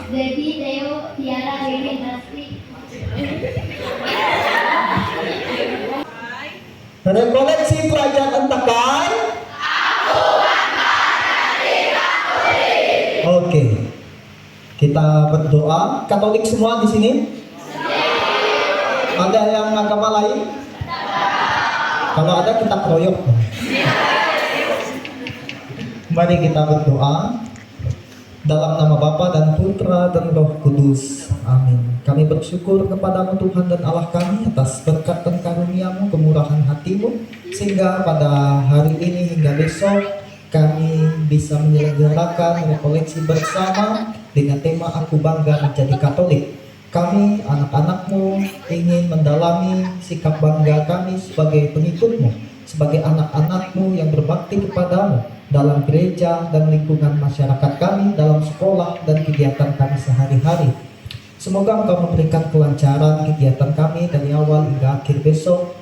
Dedi, Theo, Tiara, Lili, Nasti. Rekoleksi pelajaran Takai. Oke. Kita berdoa. Katolik semua di sini? Ada yang agama lain? Kalau ada kita keroyok. Mari kita berdoa. Dalam nama Bapa dan Putra dan Roh Kudus. Amin. Kami bersyukur kepadamu Tuhan dan Allah kami atas berkat dan karunia-Mu, kemurahan hati-Mu, sehingga pada hari ini hingga besok kami bisa menyelenggarakan rekoleksi bersama dengan tema Aku Bangga Menjadi Katolik. Kami anak-anak-Mu ingin mendalami sikap bangga kami sebagai pengikut-Mu, sebagai anak-anak-Mu yang berbakti kepadamu dalam gereja dan lingkungan masyarakat kami, dalam sekolah dan kegiatan kami sehari-hari. Semoga Engkau memberikan kelancaran kegiatan kami dari awal hingga akhir besok.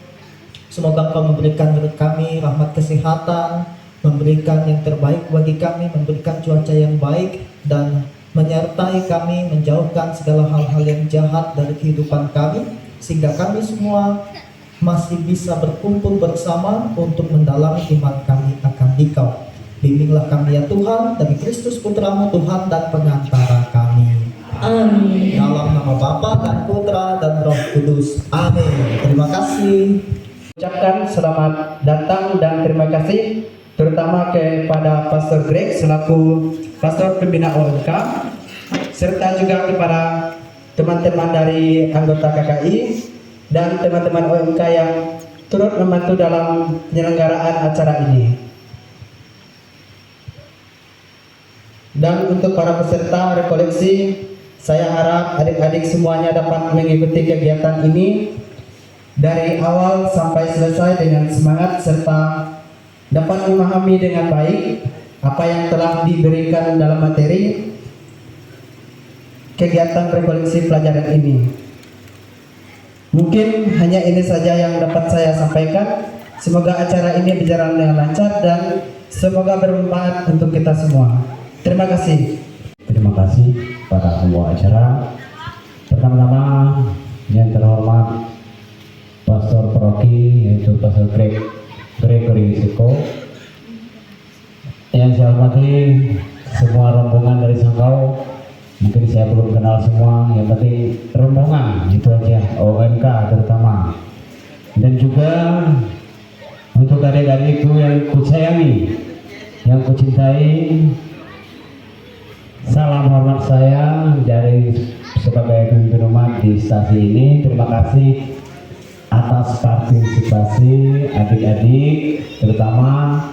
Semoga Engkau memberikan kami rahmat kesehatan, memberikan yang terbaik bagi kami, memberikan cuaca yang baik, dan menyertai kami menjauhkan segala hal-hal yang jahat dari kehidupan kami, sehingga kami semua masih bisa berkumpul bersama untuk mendalami iman kami akan Dikau. Bimbinglah kami ya Tuhan, demi Kristus Putra-Mu Tuhan dan pengantara kami. Amin. Dalam nama Bapa dan Putra dan Roh Kudus. Amin. Terima kasih. Ucapkan selamat datang dan terima kasih terutama kepada Pastor Greg selaku Pastor Pembina OMK, serta juga kepada teman-teman dari anggota KKI dan teman-teman OMK yang turut membantu dalam penyelenggaraan acara ini. Dan untuk para peserta rekoleksi, saya harap adik-adik semuanya dapat mengikuti kegiatan ini dari awal sampai selesai dengan semangat serta dapat memahami dengan baik apa yang telah diberikan dalam materi kegiatan rekoleksi pelajaran ini. Mungkin hanya ini saja yang dapat saya sampaikan. Semoga acara ini berjalan dengan lancar dan semoga bermanfaat untuk kita semua. Terima kasih. Terima kasih pada semua acara. Pertama-tama yang terhormat Pastor Paroki yaitu Pastor Gregory Siko. Yang saya hormati semua rombongan dari Sanggau. Mungkin saya belum kenal semua, yang penting rombongan itu aja, OMK terutama. Dan juga untuk adik-adikku yang kusayangi, yang kucintai, salam hormat saya dari sebagai pemimpin umat di stasi ini. Terima kasih atas partisipasi adik-adik, terutama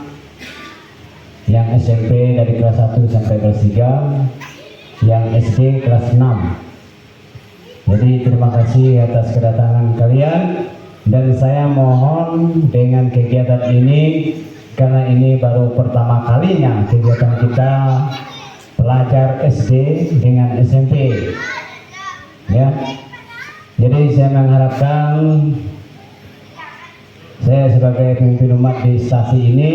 yang SMP dari kelas 1 sampai kelas 3, yang SD kelas 6. Jadi terima kasih atas kedatangan kalian, dan saya mohon dengan kegiatan ini, karena ini baru pertama kalinya kegiatan kita pelajar SD dengan SMP, ya. Jadi saya mengharapkan, saya sebagai pemimpin umat di stasi ini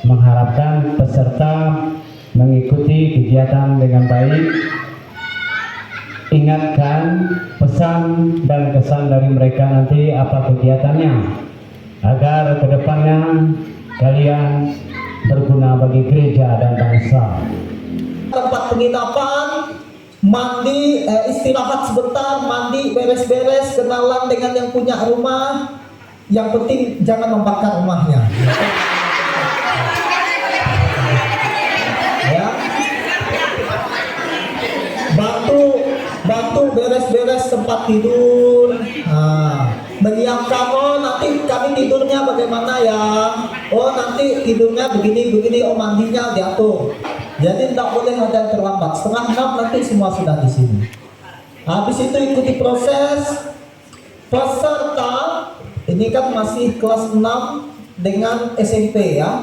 mengharapkan peserta mengikuti kegiatan dengan baik. Ingatkan pesan dan kesan dari mereka nanti apa kegiatannya, agar kedepannya kalian berguna bagi gereja dan bangsa. Tempat penginapan, mandi, istirahat sebentar, mandi, beres-beres, kenalan dengan yang punya rumah. Yang penting jangan membakar rumahnya. Ya. Bantu beres-beres tempat tidur. Nah, menyiapkan, oh nanti kami tidurnya bagaimana ya? Oh nanti tidurnya begini, oh mandinya diatur. Jadi tidak boleh ada yang terlambat. 5:30 nanti semua sudah di sini. Habis itu ikuti proses. Peserta ini kan masih kelas 6 dengan SMP ya.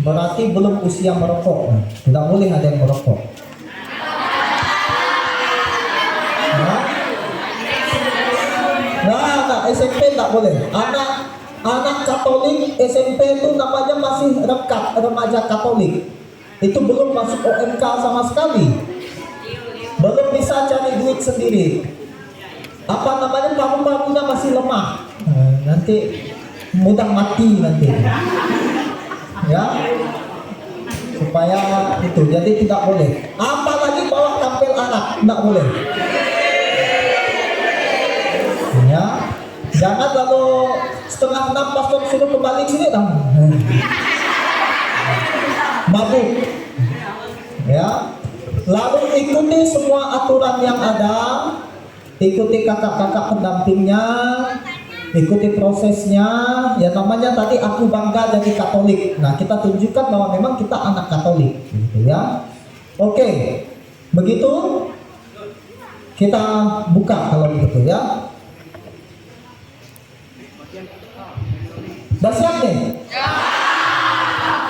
Berarti belum usia merokok. Tidak boleh ada yang merokok. Nah, SMP tidak boleh. Anak Katolik SMP itu namanya masih remaja Katolik. Itu belum masuk OMK sama sekali. Belum cari duit sendiri. Apa namanya, paru-parunya masih lemah. Nanti mudah mati nanti. Ya, supaya itu, jadi tidak boleh. Apalagi bawa tampil anak, tidak boleh. Ya, jangan lalu setengah 6 pastor suruh kembali sini dong. Mabuk. Ya, lalu ikuti semua aturan yang ada, ikuti kakak-kakak pendampingnya, ikuti prosesnya. Ya namanya tadi aku bangga jadi Katolik. Nah kita tunjukkan bahwa memang kita anak Katolik, gitu ya. Oke, begitu kita buka kalau begitu ya. Udah siap nih?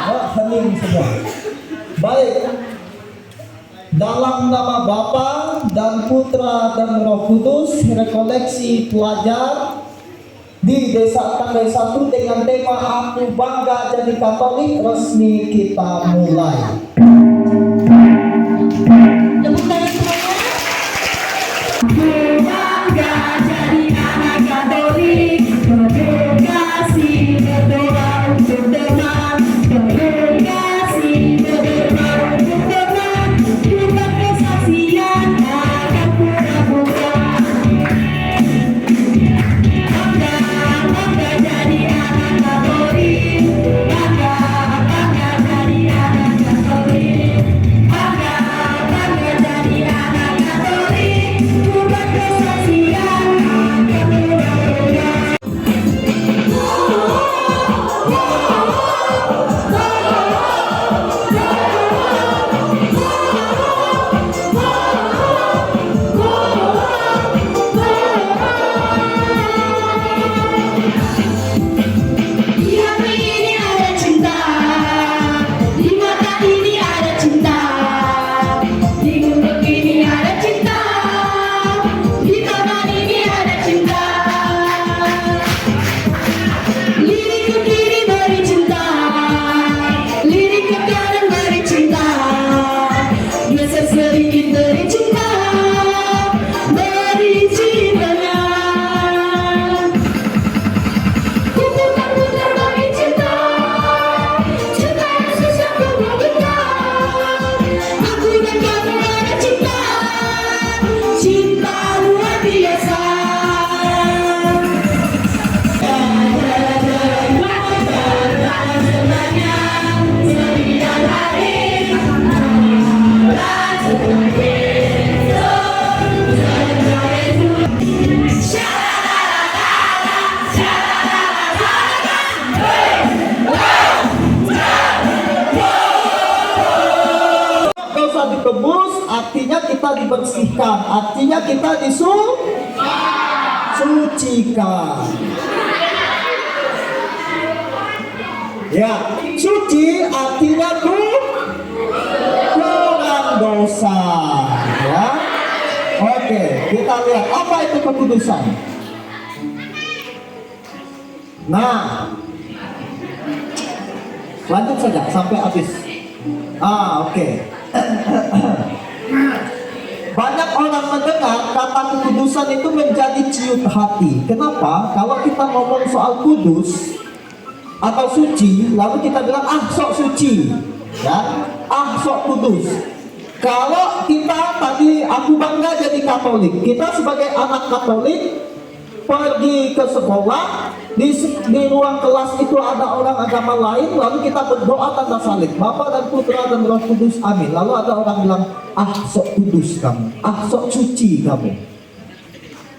Oh, hening semua. Baik. Dalam nama Bapa dan Putra dan Roh Kudus, rekoleksi pelajar di Desa Tanggai 1 dengan tema Aku Bangga Jadi Katolik resmi kita mulai. Tepuk tangan semuanya. Aku bangga jadi anak Katolik, berdekasi berdoa untuk teman, berdekasi berdoa untuk teman, bukan kesaksian akan pura-pura. Bangga jadi anak Katolik, bangga jadi anak Katolik, bangga jadi anak Katolik, bukan kesaksian akan pura-pura. Di hati ini ada cinta, di mata ini ada cinta, di mulut ini ada cinta, di tangan ini ada cinta. Lirik ke kiri beri cinta, lirik ke kanan beri cinta, geser sedikit beri cinta, beri cintanya. Putar-putar bagi cinta, cinta Yesus yang ku bagikan. Aku dan kamu ada cinta, cinta luar biasa. Sembilan hari, Dosa ditebus, artinya kita dibersihkan, artinya kita disucikan. Ya, suci artinya kurang dosa. Ya, oke, kita lihat apa itu kekudusan. Nah, lanjut saja sampai habis. Oke. Banyak orang mendengar kata kekudusan itu menjadi ciut hati. Kenapa? Kalau kita ngomong soal kudus atau suci, lalu kita bilang sok suci, ya, sok kudus. Kalau kita tadi aku bangga jadi Katolik, kita sebagai anak Katolik pergi ke sekolah, di ruang kelas itu ada orang agama lain, lalu kita berdoa tanda salib, Bapa dan Putra dan Roh Kudus, amin. Lalu ada orang bilang, sok kudus kamu, sok suci kamu,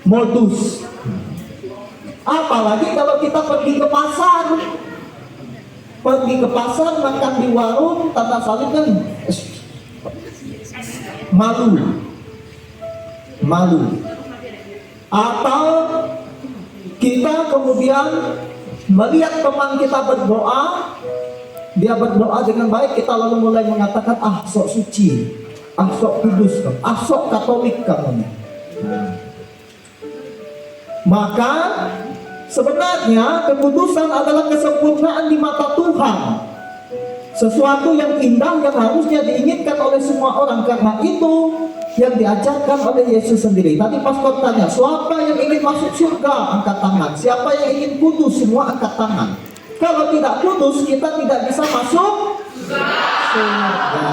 modus. Apalagi kalau kita pergi ke pasar, makan di warung, tanda salib kan malu. Atau kita kemudian melihat teman kita berdoa, dia berdoa dengan baik, kita lalu mulai mengatakan sok suci, sok kudus, sok Katolik kamu. Maka sebenarnya kekudusan adalah kesempurnaan di mata Tuhan, sesuatu yang indah yang harusnya diinginkan oleh semua orang. Karena itu yang diajarkan oleh Yesus sendiri. Tadi pastor tanya, siapa yang ingin masuk surga? Angkat tangan. Siapa yang ingin kudus? Semua angkat tangan. Kalau tidak kudus, kita tidak bisa masuk surga.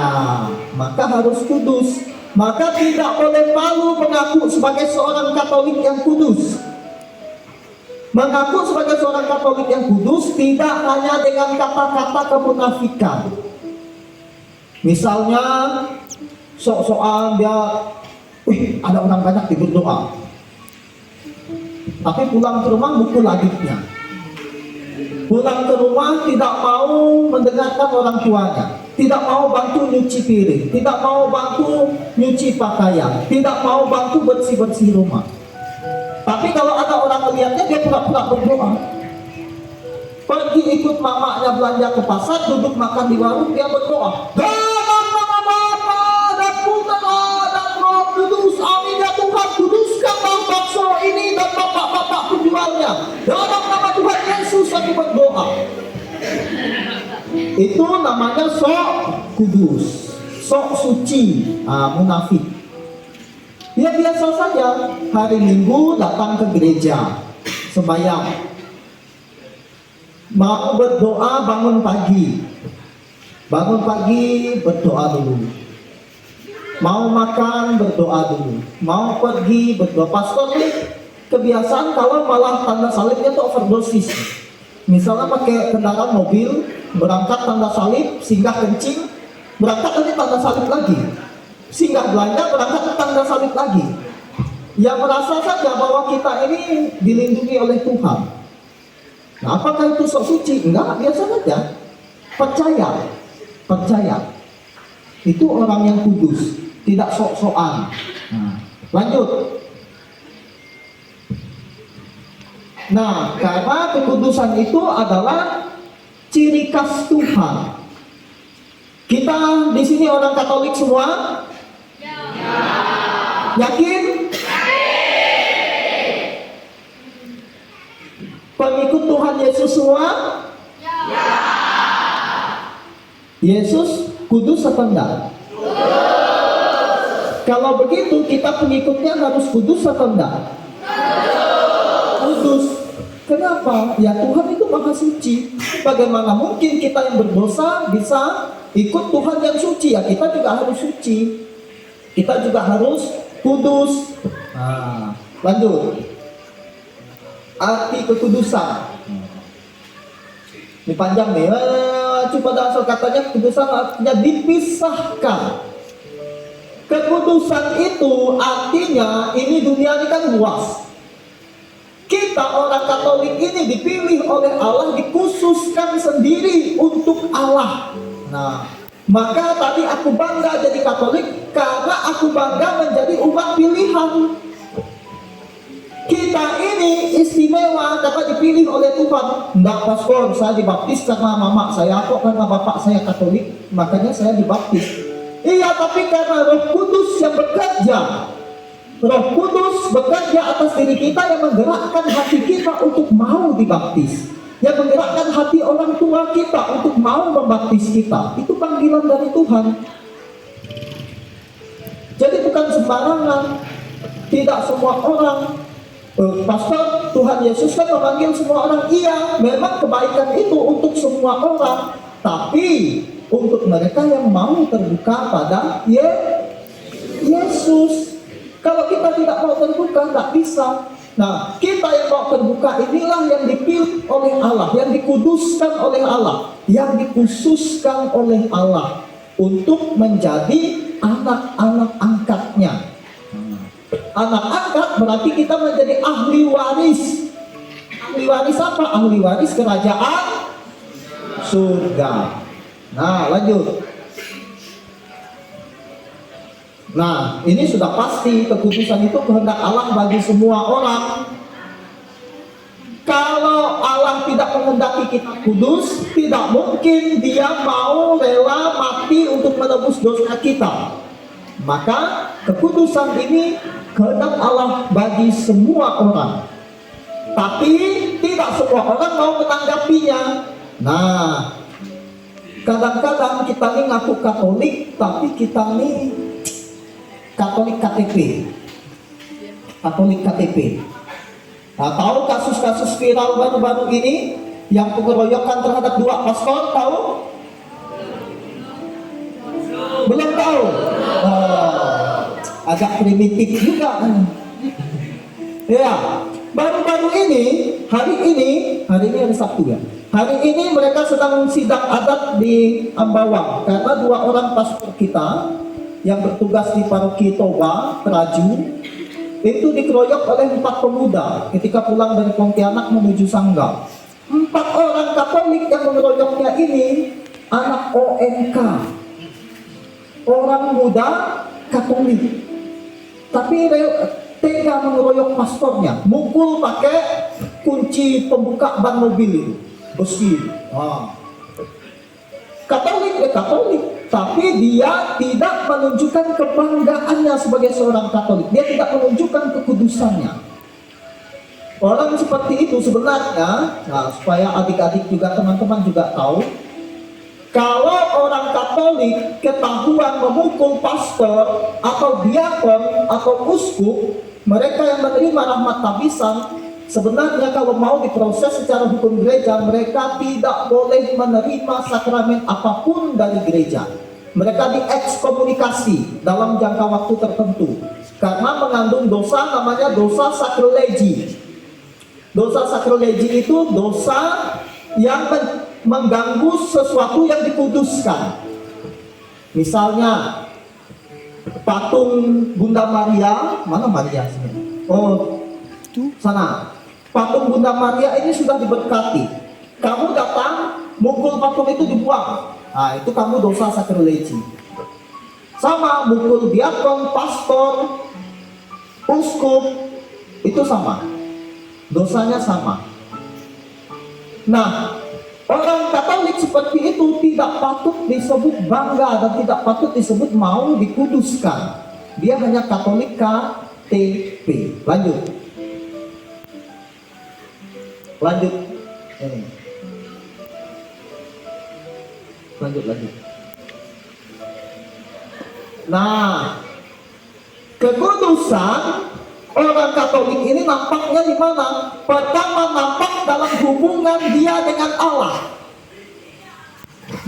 Maka harus kudus. Maka tidak boleh malu mengaku sebagai seorang Katolik yang kudus. Mengaku sebagai seorang Katolik yang kudus tidak hanya dengan kata-kata kemunafikan. Misalnya sok-sokan dia, ada orang banyak di berdoa, tapi pulang ke rumah mukul adiknya. Pulang ke rumah tidak mau mendengarkan orang tuanya, tidak mau bantu nyuci piring, tidak mau bantu nyuci pakaian, tidak mau bantu bersih-bersih rumah. Tapi kalau ada orang melihatnya, dia pura-pura berdoa. Pergi ikut mamanya belanja ke pasar, duduk makan di warung, dia berdoa. Dalam nama Bapa dan Putra dan Roh Kudus, amin ya Tuhan, kuduskan bakso ini dan bapak-bapak penjualnya. Dalam nama Tuhan Yesus aku berdoa. Itu namanya sok kudus, sok suci, munafik. Ya biasa saja, hari Minggu datang ke gereja, sembahyang, mau berdoa bangun pagi berdoa dulu, mau makan berdoa dulu, mau pergi berdoa. Pastor nih kebiasaan kalau malah tanda salibnya tuh overdosis. Misalnya pakai kendaraan mobil, berangkat tanda salib, singgah kencing, berangkat nanti tanda salib lagi, singgah belanja, berangkat ke tanda salib lagi. Ya merasa saja bahwa kita ini dilindungi oleh Tuhan. Nah, apakah itu sok suci? Enggak, biasa saja. Percaya. Itu orang yang kudus, tidak sok-sokan. Nah, lanjut. Nah, karena kekudusan itu adalah ciri khas Tuhan. Kita di sini orang Katolik semua? Yakin? Pengikut Tuhan Yesus semua? Yesus kudus atau enggak? Kalau begitu kita pengikutnya harus kudus atau enggak? Kudus. Kenapa? Ya Tuhan itu maha suci. Bagaimana mungkin kita yang berdosa bisa ikut Tuhan yang suci? Ya kita juga harus suci. Kita juga harus kudus. Nah, lanjut. Arti kekudusan. Ini panjang nih. Coba asal katanya kekudusan artinya dipisahkan. Kekudusan itu artinya ini dunia ini kan luas. Kita orang Katolik ini dipilih oleh Allah, dikhususkan sendiri untuk Allah. Nah, maka tadi aku bangga jadi Katolik karena aku bangga menjadi umat pilihan. Kita ini istimewa karena dipilih oleh Tuhan. Enggak pastor, saya dibaptis karena mama saya, kok karena bapak saya Katolik, makanya saya dibaptis. Iya, tapi karena Roh Kudus yang bekerja. Roh Kudus bekerja atas diri kita yang menggerakkan hati kita untuk mau dibaptis, yang menggerakkan hati orang tua kita untuk mau membaptis kita. Itu panggilan dari Tuhan. Jadi bukan sembarangan. Tidak semua orang. Pastor, Tuhan Yesus kan memanggil semua orang. Iya, memang kebaikan itu untuk semua orang, tapi untuk mereka yang mau terbuka pada Yesus. Kalau kita tidak mau terbuka, tidak bisa. Nah, kita yang mau terbuka inilah yang dipilih oleh Allah, yang dikuduskan oleh Allah, yang dikhususkan oleh Allah untuk menjadi anak-anak angkatnya. Anak angkat berarti kita menjadi ahli waris. Ahli waris apa? Ahli waris kerajaan surga. Nah, lanjut. Nah, ini sudah pasti kekudusan itu kehendak Allah bagi semua orang. Kalau Allah tidak menghendaki kita kudus, tidak mungkin Dia mau rela mati untuk menebus dosa kita. Maka kekudusan ini kehendak Allah bagi semua orang. Tapi tidak semua orang mau menanggapinya. Nah, kadang-kadang kita ini ngaku Katolik, tapi kita ini Katolik KTP. Katolik KTP. Nah, tahu kasus-kasus viral baru-baru ini yang pengeroyokan terhadap 2 pastor, tahu? Belum tahu? Oh, agak primitif juga. Ya, baru-baru ini, hari ini hari Sabtu ya. Hari ini mereka sedang sidang adat di Ambawang karena 2 orang pastor kita yang bertugas di paroki Toba, Teraju, itu dikeroyok oleh 4 pemuda ketika pulang dari Pontianak menuju Sanggau. 4 orang Katolik yang mengeroyoknya ini anak OMK, orang muda Katolik, tapi tega mengeroyok pastornya, mukul pakai kunci pembuka ban mobil itu, besi. Katolik, tapi dia tidak menunjukkan kebanggaannya sebagai seorang Katolik. Dia tidak menunjukkan kekudusannya. Orang seperti itu sebenarnya, nah, supaya adik-adik juga, teman-teman juga tahu, kalau orang Katolik ketahuan memukul pastor atau diakon atau uskup, mereka yang menerima rahmat tabisan, sebenarnya kalau mau diproses secara hukum gereja, mereka tidak boleh menerima sakramen apapun dari gereja. Mereka diekskomunikasi dalam jangka waktu tertentu karena mengandung dosa namanya dosa sakrilegi. Dosa sakrilegi itu dosa yang mengganggu sesuatu yang dikuduskan. Misalnya patung Bunda Maria, mana Maria sini? Oh, sana. Patung Bunda Maria ini sudah diberkati. Kamu datang, mukul patung itu dibuang. Nah, itu kamu dosa sakrilegi. Sama mukul diakon, pastor, uskup, itu sama. Dosanya sama. Nah, orang Katolik seperti itu tidak patut disebut bangga dan tidak patut disebut mau dikuduskan. Dia hanya Katolik KTP. Lanjut. Ini. Lanjut. Nah, kekudusan orang Katolik ini nampaknya di mana? Pertama, nampak dalam hubungan dia dengan Allah.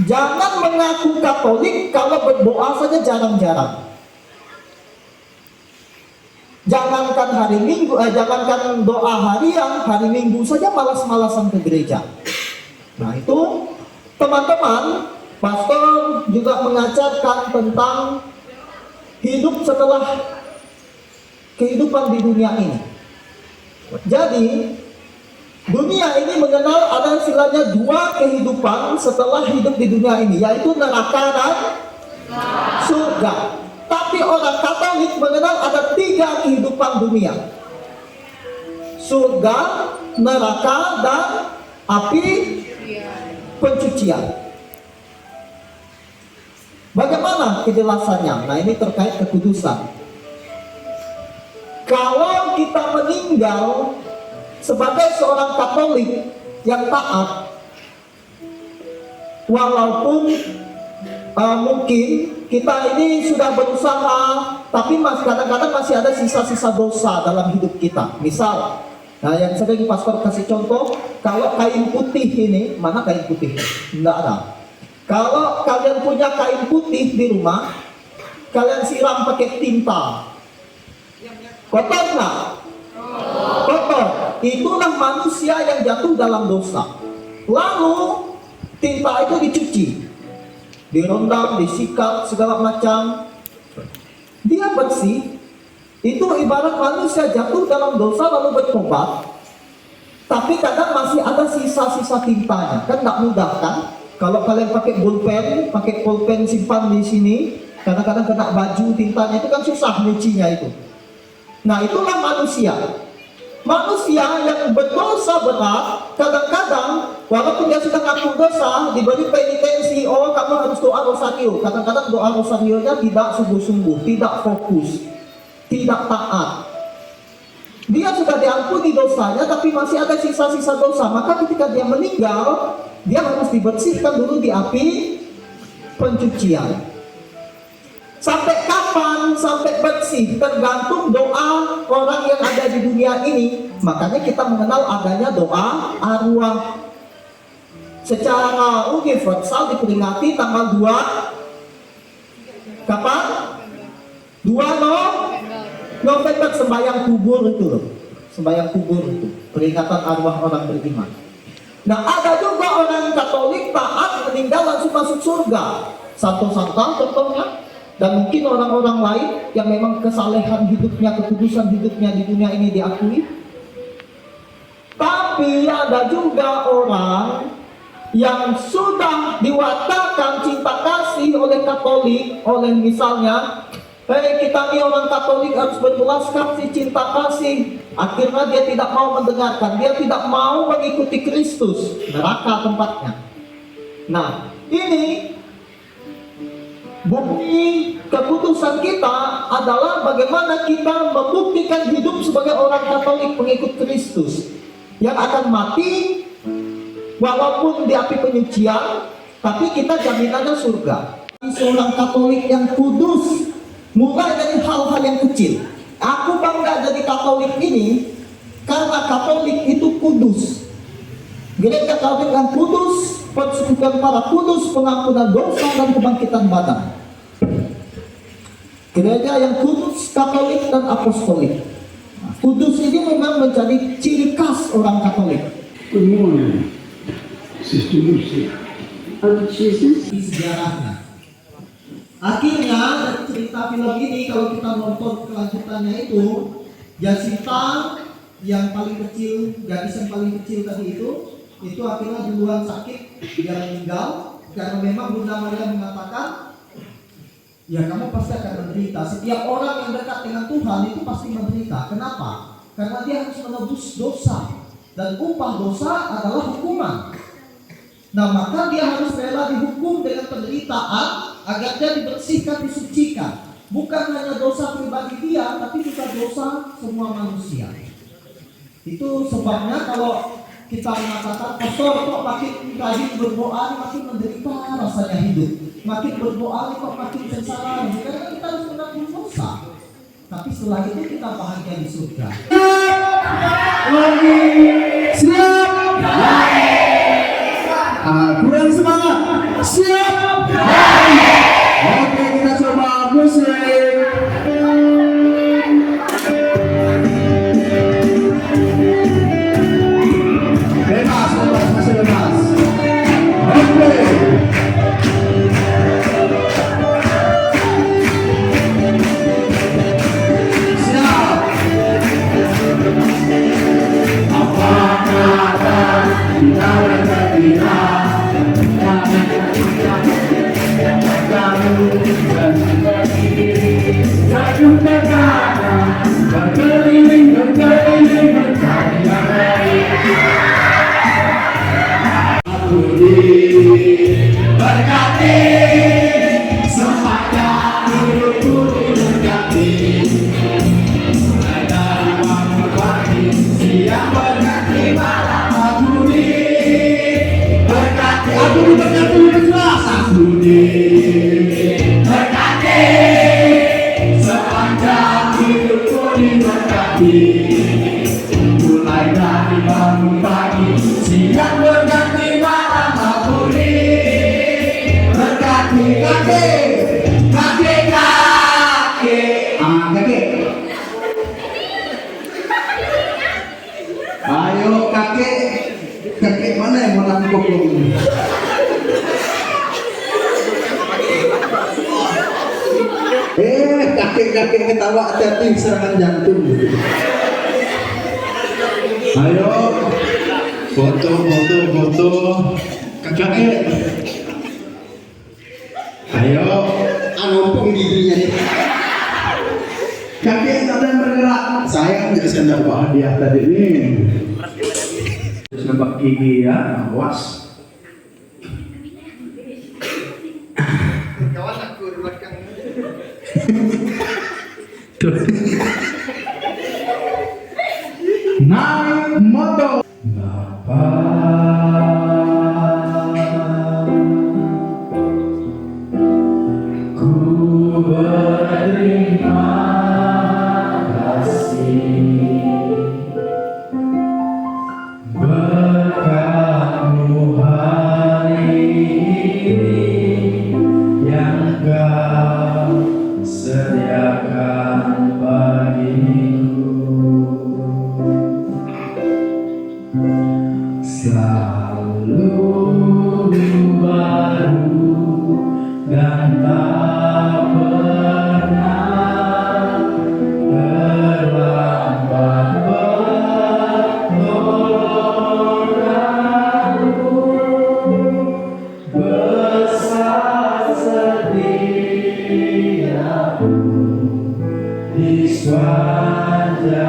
Jangan mengaku Katolik kalau berdoa saja jarang-jarang. Jangankan hari Minggu, jangankan doa harian, hari Minggu saja malas-malasan ke gereja. Nah itu, teman-teman, pastor juga mengajarkan tentang hidup setelah kehidupan di dunia ini. Jadi dunia ini mengenal ada istilahnya 2 kehidupan setelah hidup di dunia ini, yaitu neraka dan surga. Tapi orang Katolik mengenal ada 3 kehidupan dunia: surga, neraka, dan api pencucian. Bagaimana kejelasannya? Nah, ini terkait kekudusan. Kalau kita meninggal sebagai seorang Katolik yang taat, walaupun mungkin kita ini sudah berusaha, tapi kadang-kadang masih ada sisa-sisa dosa dalam hidup kita. Misal, nah yang sering pastor kasih contoh, kalau kain putih ini, mana kain putih? Enggak ada. Kalau kalian punya kain putih di rumah, kalian siram pakai tinta, kotor nggak? Kotor. Itulah manusia yang jatuh dalam dosa. Lalu tinta itu dicuci, direndam, disikat, segala macam. Dia bersih. Itu ibarat manusia jatuh dalam dosa lalu bertobat. Tapi kadang masih ada sisa-sisa tintanya. Kan nggak mudah kan? Kalau kalian pakai pulpen simpan di sini, kadang-kadang kena baju tintanya, itu kan susah nyucinya itu. Nah itulah manusia. Manusia yang berdosa berat, kadang-kadang walaupun dia sudah ngaku dosa, diberi penitensi, oh kamu harus doa rosario. Kadang-kadang doa rosarionya tidak sungguh-sungguh, tidak fokus, tidak taat. Dia sudah diampuni dosanya, tapi masih ada sisa-sisa dosa. Maka ketika dia meninggal, dia harus dibersihkan dulu di api pencucian. Sampai kapan? Sampai bersih bersih tergantung doa orang yang ada di dunia ini. Makanya kita mengenal adanya doa arwah. Secara universal diperingati tanggal 2 kapan? 2 November, sembahyang kubur itu loh. Sembahyang kubur itu, peringatan arwah orang beriman. Nah, ada juga orang Katolik taat meninggal langsung masuk surga. Santo Santa contohnya. Dan mungkin orang-orang lain yang memang kesalehan hidupnya, kekudusan hidupnya di dunia ini diakui. Tapi ada juga orang yang sudah diwatakan cinta kasih oleh Katolik, oleh misalnya, kita nih orang Katolik harus berbelas kasih, cinta kasih. Akhirnya dia tidak mau mendengarkan, dia tidak mau mengikuti Kristus, neraka tempatnya. Nah, ini bukti keputusan kita adalah bagaimana kita membuktikan hidup sebagai orang Katolik pengikut Kristus yang akan mati walaupun di api penyucian, tapi kita jaminannya surga. Seorang Katolik yang kudus, mulai dari hal-hal yang kecil. Aku bangga jadi Katolik ini karena Katolik itu kudus. Gereja Katolik yang kudus, persekutuan para kudus, pengampunan dosa dan kebangkitan badan. Gereja yang kudus, Katolik dan apostolik. Nah, kudus ini memang menjadi ciri khas orang Katolik. Good morning, Sister Lucy. Di sejarahnya. Akhirnya dari cerita film ini kalau kita nonton kelanjutannya itu, Jacinta yang paling kecil, gadis yang paling kecil tadi itu akhirnya duluan sakit, dia meninggal karena memang Bunda Maria mengatakan, ya kamu pasti akan menderita. Setiap orang yang dekat dengan Tuhan itu pasti menderita. Kenapa? Karena dia harus menebus dosa, dan upah dosa adalah hukuman. Nah, maka dia harus rela dihukum dengan penderitaan agar dia dibersihkan, disucikan. Bukan hanya dosa pribadi dia, tapi juga dosa semua manusia. Itu sebabnya kalau kita mengatakan, pastor kok makin rajin berdoa makin menderita rasanya hidup, makin berdoa kok makin sengsara, karena kita harus menanggung dosa. Tapi setelah itu kita bahagia di surga. Siap. Kurang semangat. Siap. Oke, kita coba musik. Bebas, masih bebas. Oke. Siap. Apa kata kita berbeda? Berkati sepanjang hidupku diberkati, mulai dari bangun pagi, siang berganti malam aku diberkati. Aku diberkati lebih keras. Aku diberkati sepanjang hidupku diberkati, mulai dari bangun pagi, siang berganti malam aku diberkati. Kaki, kaki. Ayo kakek mana yang mau nangkuk ini? Kakek ketawa, hati-hati serangan jantung. Ayo foto kakek. Ayo anompong giginya nih. Kakek ada yang bergerak. Sayang jadi saya dapat hadiah tadi nih. Nampak gigi ya, awas. Kawan aku di belakang. Naik motor. Ku berterima Iswanja